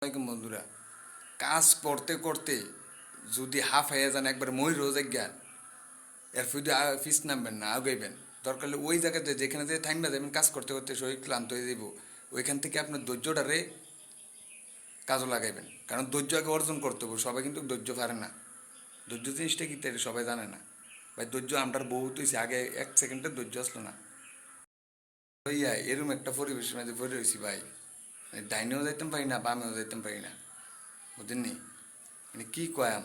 আসসালামাইকুম বন্ধুরা, কাজ করতে করতে যদি হাফ হয়ে যান একবার মই রোজ জ্ঞান এর ফুদি ফিস নামবেন না আগাইবেন। দরকার হলে ওই জায়গাতে যেখানে যে থাইমবা যাবেন কাজ করতে করতে শরীর ক্লান্ত হয়ে যাব, ওইখান থেকে আপনার ধৈর্যটারে কাজও লাগাইবেন। কারণ ধৈর্য আগে অর্জন করতে হবে, সবাই কিন্তু ধৈর্য পারে না। ধৈর্য জিনিসটা কি তাই সবাই জানে না ভাই। ধৈর্য আমরার বহুত হয়েছে, আগে এক সেকেন্ডের ধৈর্য আসলো না ভাইয়া। এরকম একটা পরিবেশের মাঝে পড়ে রয়েছি ভাই, ডাইনেও যাইতাম পারি না, বামেও যাইতাম পারি না, বুঝেননি? মানে কী কয়াম,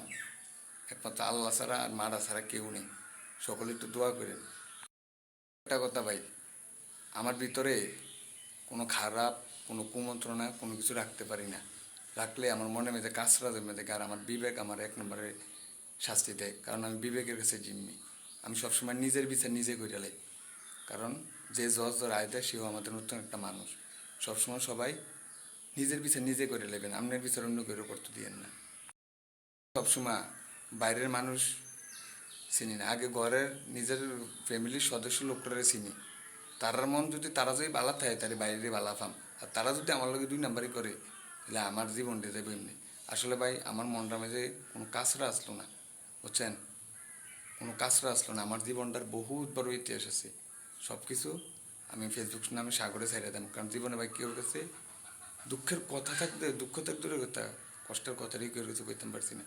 একমাত্র আল্লাহ ছাড়া আর মারা ছাড়া কেউ নেই। সকলে একটু দোয়া করেন। একটা কথা ভাই, আমার ভিতরে কোনো খারাপ, কোনো কুমন্ত্রণা, কোনো কিছু রাখতে পারি না। রাখলে আমার মনে মেঝে কাঁচরা জমে দেখে, আর আমার বিবেক আমার এক নম্বরে শাস্তি দেয়। কারণ আমি বিবেকের কাছে জিম্মি। আমি সবসময় নিজের বিচার নিজে করে লাই। কারণ যে জজ রায় দেয় সেও আমাদের নতুন একটা মানুষ। সবসময় সবাই নিজের বিচার নিজে করে নেবেন, আপনার বিচার অন্য কেউ করতে দিয়েন না। সবসময় বাইরের মানুষ চিনি না, আগে ঘরের নিজের ফ্যামিলির সদস্য লোকটারে চিনি। তারার মন যদি তারা যদি বালা থাকে তাহলে বাইরে বালা পাম। আর তারা যদি আমার লগে 2 নাম্বারই করে তাহলে আমার জীবনটা যাবে এমনি। আসলে ভাই আমার মনটা মাঝে কোনো কাছরা আসলো না, বুঝছেন? কোনো কাছরা আসলো না। আমার জীবনটার বহুত বড় ইতিহাস আছে। সব কিছু আমি ফেসবুক নামে সাগরে ছাইড়া দিলাম। কারণ জীবনে ভাই কেউ কাছে দুঃখের কথা থাকলে, দুঃখ থাকতে কথা, কষ্টের কথাটাই কেউ কিছু করতে পারছি না।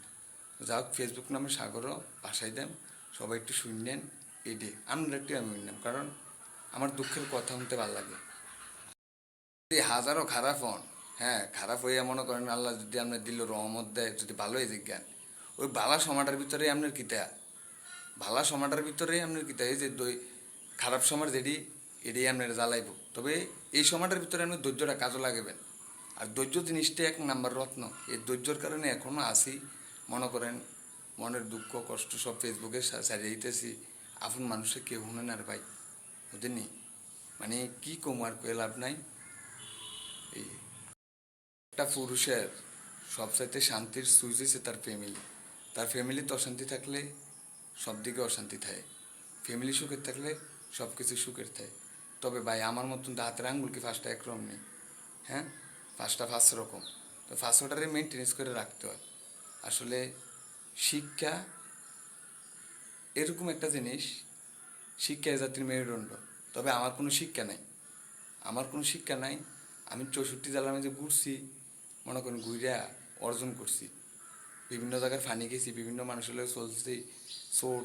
যা হোক, ফেসবুক নামে সাগরও ভাসাই দেন, সবাই একটু শুনলেন, এডে আমরা একটু আমি শুনলাম। কারণ আমার দুঃখের কথা শুনতে ভালো লাগে। যদি হাজারও খারাপ হন, হ্যাঁ খারাপ হইয়া মনে করেন আল্লাহ যদি আপনার দিল রহমত দেয়, যদি ভালো হয়ে জিজ্ঞান, ওই বালা সমাটার ভিতরে আপনার কিতা, ভালা সমাটার ভিতরে আপনার কিতা, এই যে খারাপ সমার যেটি এটাই আপনার জ্বালাইব। তবে এই সমাটার ভিতরে আপনি ধৈর্যটা কাজও লাগাবেন। আর ধৈর্য জিনিসটা এক নাম্বার রত্ন। এই ধৈর্যর কারণে এখনও আসি, মনে করেন মনের দুঃখ কষ্ট সব ফেসবুকে সারিয়ে দিতেছি। আপন মানুষের কেউ শুনে না রে ভাই, বুঝেননি? মানে কি কম আর কয়ে লাভ নাই। এই একটা পুরুষের সবচাইতে শান্তির সুইচ হচ্ছে তার ফ্যামিলি। তার ফ্যামিলিতে অশান্তি থাকলে সব দিকে অশান্তি থাকে, ফ্যামিলি সুখের থাকলে সব কিছু সুখের থাকে। তবে ভাই আমার মতন তো হাতের আঙ্গুল কি ফার্স্টটা একরকম নেই, হ্যাঁ? ফার্স্টটা ফার্স্ট রকম। তো ফার্স্টটারে মেনটেনেন্স করে রাখতে হয়। আসলে শিক্ষা এরকম একটা জিনিস, শিক্ষা জাতির মেরুদণ্ড। তবে আমার কোনো শিক্ষা নাই, আমার কোনো শিক্ষা নাই। আমি 64 জেলার মধ্যে ঘুরছি, মনে করেন ঘুরিয়া অর্জন করছি। বিভিন্ন জায়গায় ফানি গেছি, বিভিন্ন মানুষের লোক চলছি,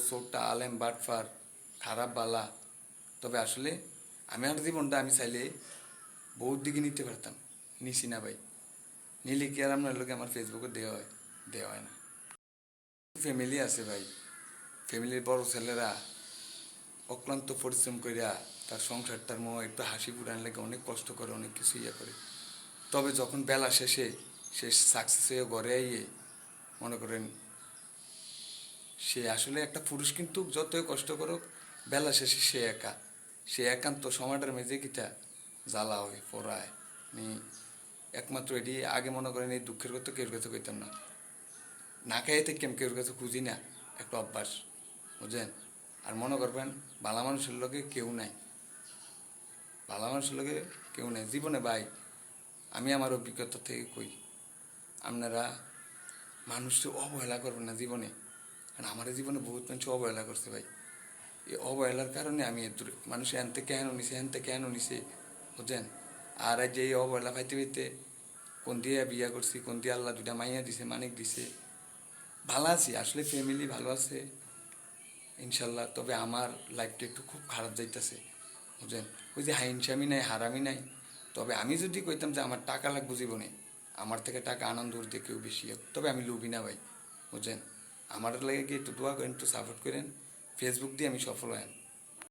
সোরটা আলেম বাটফার খারাপ বালা। তবে আসলে আমি আমার জীবনটা আমি চাইলে বহুত দিকে নিতে পারতাম, নিছি না ভাই। নিলে কি আর আপনার লোকে আমার ফেসবুকে দেওয়া হয়? দেওয়া হয় না। ফ্যামিলি আছে ভাই, ফ্যামিলির বড় ছেলেরা অক্লান্ত পরিশ্রম করিয়া তার সংসারটার একটু হাসি ফুটান লাগে, অনেক কষ্ট করে, অনেক কিছু ইয়ে করে। তবে যখন বেলা শেষে সে সাকসেস হয়ে ঘরে আইয়ে মনে করেন, সে আসলে একটা পুরুষ কিন্তু যতই কষ্ট করুক বেলা শেষে সে একা, সে একান্ত সময়টার মেঝে কিটা জ্বালা হয় পড়ায় একমাত্র এটি। আগে মনে করেন এই দুঃখের কথা কেউ কাছে কইতাম না, না খাইয়ে থেকে কেউ কাছে খুঁজি না, একটা অভ্যাস, বুঝলেন? আর মনে করবেন ভালো মানুষের লোকে কেউ নাই, ভালো মানুষের লোকে কেউ নেই জীবনে ভাই। আমি আমার অভিজ্ঞতা থেকে কই, আপনারা মানুষকে অবহেলা করবেন না জীবনে। কারণ আমার জীবনে বহুত মানুষ অবহেলা করছে ভাই। এই অবহেলার কারণে আমি দূরে মানুষ এনতে কেন নিছে, এনতে কেন নিছে, বুঝছেন? আর আজ এই অবহেলা পাইতে পাইতে কোন দিয়ে বিয়া করছি, কোন দিয়ে আল্লাহ 2টা মাইয়া দিছে, মানিক দিছে, ভালো আছি। আসলে ফ্যামিলি ভালো আছে ইনশাল্লাহ। তবে আমার লাইফটা একটু খুব খারাপ যাইতেছে, বুঝলেন? ওই যে হাইনসামি নাই, হারামি নাই। তবে আমি যদি কইতাম যে আমার টাকা লাগবো জীবনে, আমার থেকে টাকা আনন্দ উঠতে কেউ বেশি হোক, তবে আমি লোভী না ভাই, বুঝলেন? আমার লাগে কি একটু দোয়া করেন, একটু সাপোর্ট করেন, ফেসবুক দিয়ে আমি সফল হই।